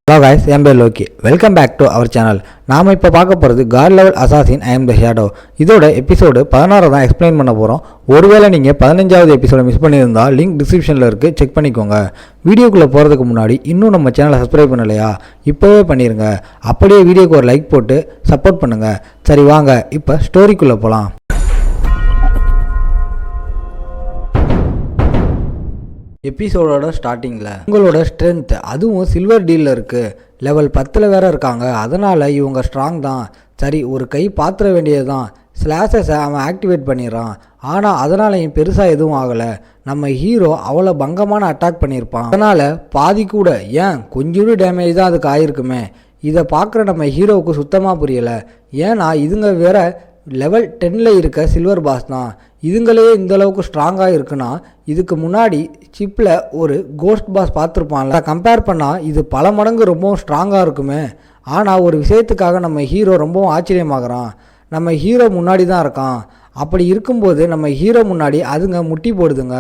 Hello guys, I am Loki. Welcome back to our channel. நாம இப்போ பார்க்க போகிறது God Level Assassin I am the Shadow. இதோட episode 16 தான் எக்ஸ்பிளைன் பண்ண போகிறோம். ஒருவேளை நீங்கள் 15வது எபிசோட மிஸ் பண்ணியிருந்தால் லிங்க் டிஸ்கிரிப்ஷனில் இருக்குது, செக் பண்ணிக்கோங்க. வீடியோக்குள்ளே போகிறதுக்கு முன்னாடி இன்னும் நம்ம சேனலை சப்ஸ்கிரைப் பண்ணலையா, இப்போவே பண்ணிடுங்க. அப்படியே வீடியோக்கு ஒரு லைக் போட்டு சப்போர்ட் பண்ணுங்கள். சரி வாங்க இப்போ ஸ்டோரிக்குள்ளே போகலாம். எபிசோடோட ஸ்டார்டிங்கில் உங்களோட ஸ்ட்ரென்த் அதுவும் சில்வர் டீலில் இருக்குது, லெவல் 10 வேற இருக்காங்க. அதனால் இவங்க ஸ்ட்ராங் தான். சரி ஒரு கை பாத்திர வேண்டியது தான். ஸ்லாஷஸை அவன் ஆக்டிவேட் பண்ணிடுறான். ஆனால் அதனாலையும் பெருசாக எதுவும் ஆகலை. நம்ம ஹீரோ அவ்வளோ பங்கமான அட்டாக் பண்ணியிருப்பான். அதனால் பாதி கூட ஏன் கொஞ்சோண்டு டேமேஜ் தான் அதுக்கு ஆயிருக்குமே. இதை பார்க்குற நம்ம ஹீரோவுக்கு சுத்தமாக புரியலை. ஏன்னா இதுங்க வேற லெவல் 10ல் இருக்க சில்வர் பாஸ் தான். இதுங்களே இந்தளவுக்கு ஸ்ட்ராங்காக இருக்குன்னா இதுக்கு முன்னாடி சிப்பில் ஒரு கோஸ்ட் பாஸ் பார்த்துருப்பான்ல, கம்பேர் பண்ணால் இது பல மடங்கு ரொம்பவும் ஸ்ட்ராங்காக இருக்குமே. ஆனால் ஒரு விஷயத்துக்காக நம்ம ஹீரோ ரொம்பவும் ஆச்சரியமாகறான். நம்ம ஹீரோ முன்னாடி தான் இருக்கான். அப்படி இருக்கும்போது நம்ம ஹீரோ முன்னாடி அதுங்க முட்டி போடுதுங்க.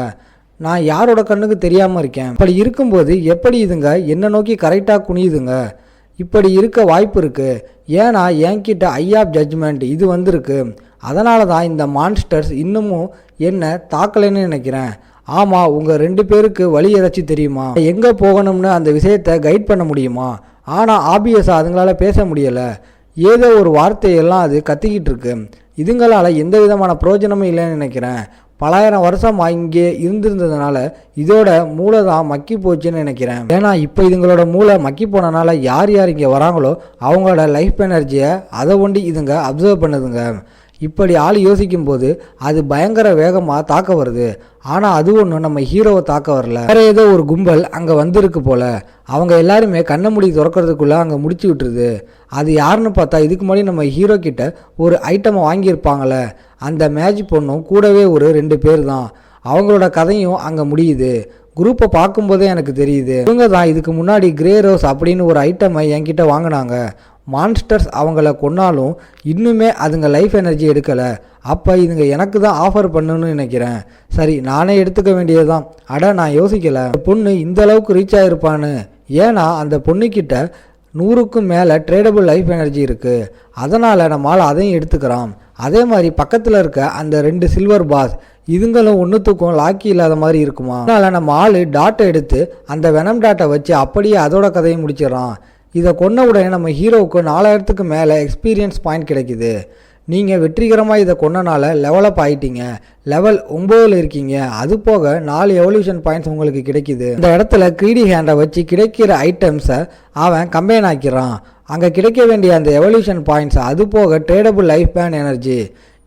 நான் யாரோட கண்ணுக்கு தெரியாமல் இருக்கேன். அப்படி இருக்கும்போது எப்படி இதுங்க என்னை நோக்கி கரெக்டாக குனியுதுங்க? இப்படி இருக்க வாய்ப்பு இருக்குது. ஏன்னா என்கிட்ட ஐ ஆஃப் ஜட்ஜ்மெண்ட் இது வந்திருக்கு. அதனால தான் இந்த மான்ஸ்டர்ஸ் இன்னமும் என்ன தாக்கலைன்னு நினைக்கிறேன். ஆமாம், உங்கள் 2 பேருக்கு வழி ஏதாச்சும் தெரியுமா? எங்கே போகணும்னு அந்த விஷயத்தை கைட் பண்ண முடியுமா? ஆனால் ஆப்வியஸாக அதுங்களால பேச முடியலை. ஏதோ ஒரு வார்த்தையெல்லாம் அது கத்திக்கிட்டு இருக்கு. இதுங்களால் எந்த விதமான பிரயோஜனமும் இல்லைன்னு நினைக்கிறேன். பலாயிரம் வருஷமாக இங்கே இருந்திருந்ததுனால இதோட மூளை தான் மக்கி போச்சுன்னு நினைக்கிறேன். ஏன்னா இப்போ இதுங்களோட மூளை மக்கி போனனால யார் யார் இங்கே வராங்களோ அவங்களோட லைஃப் எனர்ஜியை அதை ஒண்டி இதுங்க அப்சர்வ் பண்ணுதுங்க. இப்படி ஆள் யோசிக்கும்போது அது பயங்கர வேகமாக தாக்க வருது. ஆனால் அது ஒன்றும் நம்ம ஹீரோவை தாக்க வரல. வேற ஏதோ ஒரு கும்பல் அங்கே வந்திருக்கு போல. அவங்க எல்லாருமே கண்ணை மூடி திறக்கிறதுக்குள்ளே அங்கே முடிச்சு விட்டுருது. அது யாருன்னு பார்த்தா இதுக்கு முன்னாடி நம்ம ஹீரோ கிட்ட ஒரு ஐட்டமை வாங்கியிருப்பாங்களே அந்த மேஜிக் பொண்ணும் கூடவே ஒரு 2 பேர் தான். அவங்களோட கதையும் அங்கே முடியுது. குரூப்பை பார்க்கும்போதே எனக்கு தெரியுது இவங்க தான் இதுக்கு முன்னாடி கிரே ரோஸ் அப்படின்னு ஒரு ஐட்டமை என்கிட்ட வாங்கினாங்க. மான்ஸ்டர்ஸ் அவங்கள கொன்னாலும் இன்னுமே அதுங்க லைஃப் எனர்ஜி எடுக்கலை. அப்போ இதுங்க எனக்கு தான் ஆஃபர் பண்ணணும்னு நினைக்கிறேன். சரி நானே எடுத்துக்க வேண்டியதுதான். நான் யோசிக்கலை பொண்ணு இந்த அளவுக்கு ரீச் ஆகிருப்பான்னு. ஏன்னா அந்த பொண்ணுக்கிட்ட 100க்கும் மேலே ட்ரேடபிள் லைஃப் எனர்ஜி இருக்குது. அதனால் நம்மளால் அதையும் எடுத்துக்கிறான். அதே மாதிரி பக்கத்தில் இருக்க அந்த 2 சில்வர் பாஸ் இதுங்களும் ஒன்றுத்துக்கும் லாக்கி இல்லாத மாதிரி இருக்குமா? அதனால் நம்ம ஆள் டாட்டை எடுத்து அந்த வெனம் டாட்டை வச்சு அப்படியே அதோட கதையை முடிச்சிடறான். இதை கொன்ன உடனே நம்ம ஹீரோவுக்கு 4000க்கு மேலே எக்ஸ்பீரியன்ஸ் பாயிண்ட் கிடைக்குது. நீங்கள் வெற்றிகரமாக இதை கொன்னனால லெவலப் ஆகிட்டீங்க. லெவல் 9ல் இருக்கீங்க. அது போக 4 எவல்யூஷன் பாயிண்ட்ஸ் உங்களுக்கு கிடைக்குது. இந்த இடத்துல கிரீடி ஹேண்டை வச்சு கிடைக்கிற ஐட்டம்ஸை அவன் கம்பைன் ஆக்கிறான். அங்கே கிடைக்க வேண்டிய அந்த எவல்யூஷன் பாயிண்ட்ஸ் அது போக ட்ரேடபிள் லைஃப் பேன் எனர்ஜி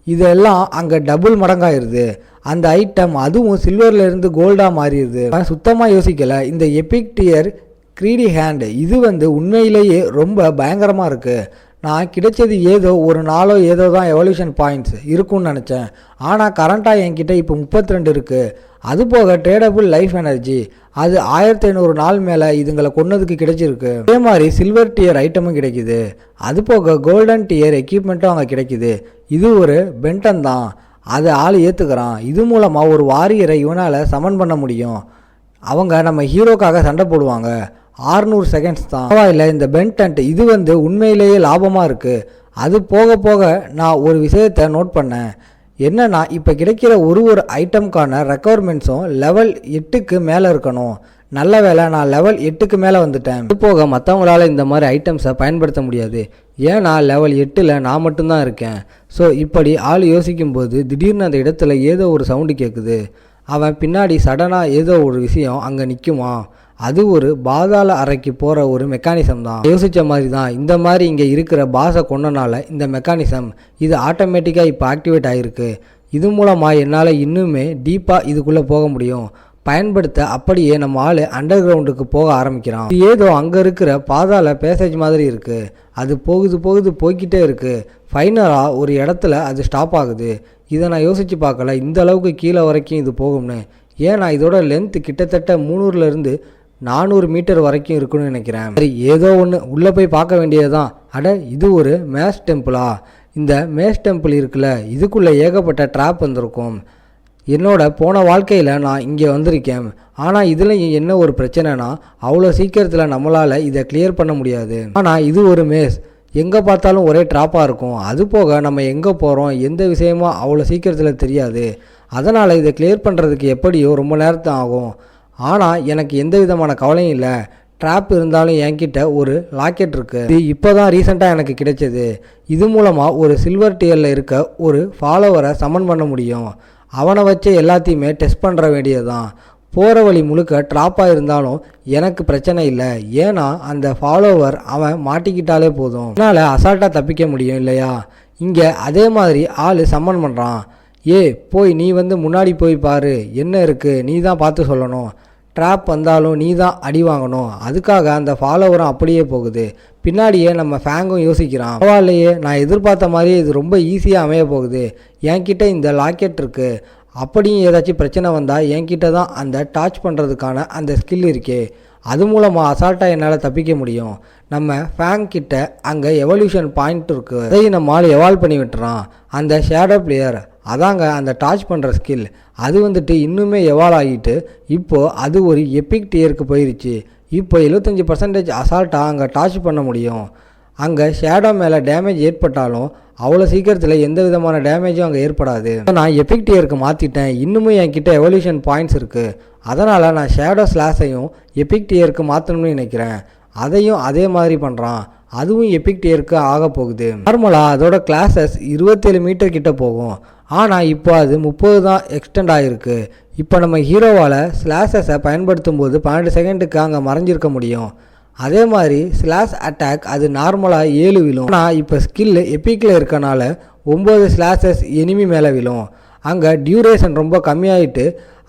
இதெல்லாம் அங்கே டபுள் மடங்காயிருது. அந்த ஐட்டம் அதுவும் சில்வர்லேருந்து கோல்டாக மாறிடுது. சுத்தமாக யோசிக்கலை. இந்த எபிக் டியர் கிரீடி ஹேண்டு இது உண்மையிலேயே ரொம்ப பயங்கரமாக இருக்குது. நான் கிடைச்சது ஏதோ ஒரு நாளோ ஏதோ தான் எவல்யூஷன் பாயிண்ட்ஸ் இருக்குன்னு நினச்சேன். ஆனால் கரண்ட்டாக என்கிட்ட இப்போ 32 இருக்குது. அது போக ட்ரேடபிள் லைஃப் எனர்ஜி அது 1500 நாள் மேலே இதுங்களை கொன்னதுக்கு கிடைச்சிருக்கு. அதே மாதிரி சில்வர் டியர் ஐட்டமும் கிடைக்குது. அது போக கோல்டன் டியர் எக்யூப்மெண்ட்டும் அங்கே கிடைக்குது. இது ஒரு பென்டன் தான். அதை ஆள் ஏற்றுக்கிறான். இது மூலமாக ஒரு வாரியரை இவனால் சமன் பண்ண முடியும். அவங்க நம்ம ஹீரோக்காக சண்டை போடுவாங்க. 600 செகண்ட்ஸ் தான். இல்லை இந்த பென்டன்ட் இது உண்மையிலேயே லாபமாக இருக்குது. அது போக போக நான் ஒரு விஷயத்தை நோட் பண்ணேன். என்னன்னா இப்போ கிடைக்கிற ஒரு ஐட்டம்கான ரெக்குவயர்மெண்ட்ஸும் லெவல் 8க்கு மேலே இருக்கணும். நல்ல வேலை நான் லெவல் 8க்கு மேலே வந்துட்டேன். இது போக மற்றவங்களால இந்த மாதிரி ஐட்டம்ஸை பயன்படுத்த முடியாது. ஏன்னா லெவல் 8ல் நான் மட்டும்தான் இருக்கேன். ஸோ இப்படி ஆள் யோசிக்கும்போது திடீர்னு அந்த இடத்துல ஏதோ ஒரு சவுண்டு கேட்குது. அவன் பின்னாடி சடனாக ஏதோ ஒரு விஷயம் அங்கே நிற்குமா? அது ஒரு பாதாள அறைக்கு போகிற ஒரு மெக்கானிசம் தான். யோசித்த மாதிரி தான் இந்த மாதிரி இங்கே இருக்கிற பாஸை கொண்டனால இந்த மெக்கானிசம் இது ஆட்டோமேட்டிக்காக இப்போ ஆக்டிவேட் ஆகிருக்கு. இது மூலமாக என்னால் இன்னுமே டீப்பாக இதுக்குள்ளே போக முடியும். பயன்படுத்த அப்படியே நம்ம ஆள் அண்டர் கிரவுண்டுக்கு போக ஆரம்பிக்கிறான். ஏதோ அங்கே இருக்கிற பாதாள பேசேஜ் மாதிரி இருக்குது. அது போய்கிட்டே இருக்குது. ஃபைனலாக ஒரு இடத்துல அது ஸ்டாப் ஆகுது. இதை நான் யோசித்து பார்க்கல இந்த அளவுக்கு கீழே வரைக்கும் இது போகும்னு. ஏன்னா இதோட லென்த் கிட்டத்தட்ட 300லேருந்து 400 மீட்டர் வரைக்கும் இருக்குன்னு நினைக்கிறேன். சரி ஏதோ ஒன்று உள்ளே போய் பார்க்க வேண்டியது தான். இது ஒரு மேஸ் டெம்பிளா? இந்த மேஸ் டெம்பிள் இருக்குல்ல இதுக்குள்ளே ஏகப்பட்ட ட்ராப் வந்திருக்கும். என்னோட போன வாழ்க்கையில் நான் இங்கே வந்திருக்கேன். ஆனால் இதில் என்ன ஒரு பிரச்சனைனா அவ்வளோ சீக்கிரத்தில் நம்மளால் இதை கிளியர் பண்ண முடியாது. ஆனால் இது ஒரு மேஸ், எங்கே பார்த்தாலும் ஒரே ட்ராப்பாக இருக்கும். அது போக நம்ம எங்கே போகிறோம் எந்த விஷயமும் அவ்வளோ சீக்கிரத்தில் தெரியாது. அதனால் இதை கிளியர் பண்ணுறதுக்கு எப்படியோ ரொம்ப நேரத்தை ஆகும். ஆனால் எனக்கு எந்த விதமான கவலையும் இல்லை. ட்ராப் இருந்தாலும் என்கிட்ட ஒரு லாக்கெட் இருக்குது. இது இப்போ தான் ரீசெண்டாக எனக்கு கிடைச்சது. இது மூலமாக ஒரு சில்வர் டியரில் இருக்க ஒரு ஃபாலோவரை சமன் பண்ண முடியும். அவனை வச்சு எல்லாத்தையுமே டெஸ்ட் பண்ணுற வேண்டியதுதான். போகிற வழி முழுக்க ட்ராப்பாக இருந்தாலும் எனக்கு பிரச்சனை இல்லை. ஏன்னா அந்த ஃபாலோவர் அவன் மாட்டிக்கிட்டாலே போதும். அதனால் அசால்ட்டாக தப்பிக்க முடியும் இல்லையா? இங்கே அதே மாதிரி ஆள் சம்மன் பண்ணுறான். போய் நீ முன்னாடி போய் பாரு, என்ன இருக்குது நீ தான் பார்த்து சொல்லணும். ட்ராப் வந்தாலும் நீ தான் அடி வாங்கணும். அதுக்காக அந்த ஃபாலோவரும் அப்படியே போகுது. பின்னாடியே நம்ம ஃபேங்கும் யோசிக்கிறான், பரவாயில்லையே நான் எதிர்பார்த்த மாதிரியே இது ரொம்ப ஈஸியாக அமைய போகுது. என்கிட்ட இந்த லாக்கெட் இருக்குது. அப்படியும் ஏதாச்சும் பிரச்சனை வந்தால் என்கிட்ட தான் அந்த டார்ச் பண்ணுறதுக்கான அந்த ஸ்கில் இருக்கே. அது மூலமாக அசால்ட்டாக என்னால் தப்பிக்க முடியும். நம்ம ஃபேங் கிட்ட அங்கே எவல்யூஷன் பாயிண்ட் இருக்குது. அதையும் நம்மளால் எவால்வ் பண்ணி விட்டுறான். அந்த ஷேடோ பிளேயர் அதாங்க அந்த டார்ச் பண்ணுற ஸ்கில். அது இன்னுமே எவால்வ் ஆகிட்டு இப்போது அது ஒரு எபிக் டியருக்கு போயிடுச்சு. இப்போ 75% அசால்ட்டாக அங்கே டார்ச் பண்ண முடியும். அங்கே ஷேடோ மேலே டேமேஜ் ஏற்பட்டாலும் அவ்வளோ சீக்கிரத்தில் எந்த விதமான டேமேஜும் அங்கே ஏற்படாது. நான் எபிக் டியருக்கு மாற்றிட்டேன். இன்னுமே என்கிட்ட எவல்யூஷன் பாயிண்ட்ஸ் இருக்குது. அதனால் நான் ஷேடோ ஸ்லாஷையும் எபிக் டியருக்கு மாற்றணும்னு நினைக்கிறேன். அதையும் அதே மாதிரி பண்ணுறான். அதுவும் எபிக் டியருக்கு ஆக போகுது. நார்மலாக அதோட கிளாஸஸ் 27 மீட்டர் கிட்ட போகும். ஆனால் இப்போ அது 30 தான் எக்ஸ்டெண்ட் ஆகிருக்கு. இப்போ நம்ம ஹீரோவால் ஸ்லாஷஸை பயன்படுத்தும் போது 12 செகண்டுக்கு அங்கே மறைஞ்சிருக்க முடியும். அதே மாதிரி ஸ்லாஷ் அட்டாக் அது நார்மலாக 7 விழும். ஆனால் இப்போ ஸ்கில் எப்பிக்கில் இருக்கனால 9 ஸ்லாஷஸ் எனிமி மேலே விழும். அங்கே டியூரேஷன் ரொம்ப கம்மியாயிட்டு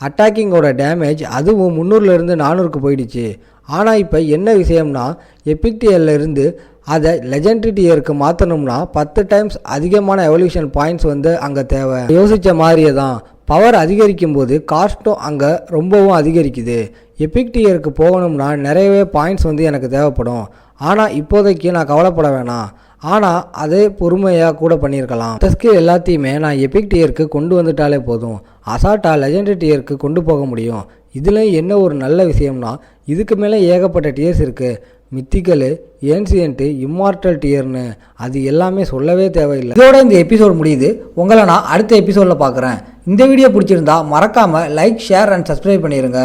அட்டாக்கிங்கோட டேமேஜ் அதுவும் 300லேருந்து 400க்கு போயிடுச்சு. ஆனால் இப்போ என்ன விஷயம்னா எபிக் டியர்லேருந்து அதை லெஜெண்டரி டியருக்கு மாற்றணும்னா 10 டைம்ஸ் அதிகமான எவல்யூஷன் பாயிண்ட்ஸ் அங்கே தேவை. யோசித்த மாதிரியே தான் பவர் அதிகரிக்கும் போது காஸ்ட்டும் அங்கே ரொம்பவும் அதிகரிக்குது. எபிக் டியருக்கு போகணும்னா நிறையவே பாயிண்ட்ஸ் எனக்கு தேவைப்படும். ஆனால் இப்போதைக்கு நான் கவலைப்பட வேணாம். ஆனால் அதே பொறுமையாக கூட பண்ணியிருக்கலாம். ஸ்கில் எல்லாத்தையுமே நான் எபிக் டியருக்கு கொண்டு வந்துட்டாலே போதும். அசால்ட்டாக லெஜெண்டரி டியருக்கு கொண்டு போக முடியும். இதில் என்ன ஒரு நல்ல விஷயம்னா இதுக்கு மேலே ஏகப்பட்ட டியர்ஸ் இருக்குது. மித்திக்கலு, ஏன்சியன்ட்டு, இம்மார்டல் டியர்னு அது எல்லாமே சொல்லவே தேவையில்லை. இதோட இந்த எபிசோட் முடியுது. உங்களை நான் அடுத்த எபிசோடில் பார்க்குறேன். இந்த வீடியோ பிடிச்சிருந்தா மறக்காமல் லைக், ஷேர் அண்ட் சப்ஸ்கிரைப் பண்ணிடுங்க.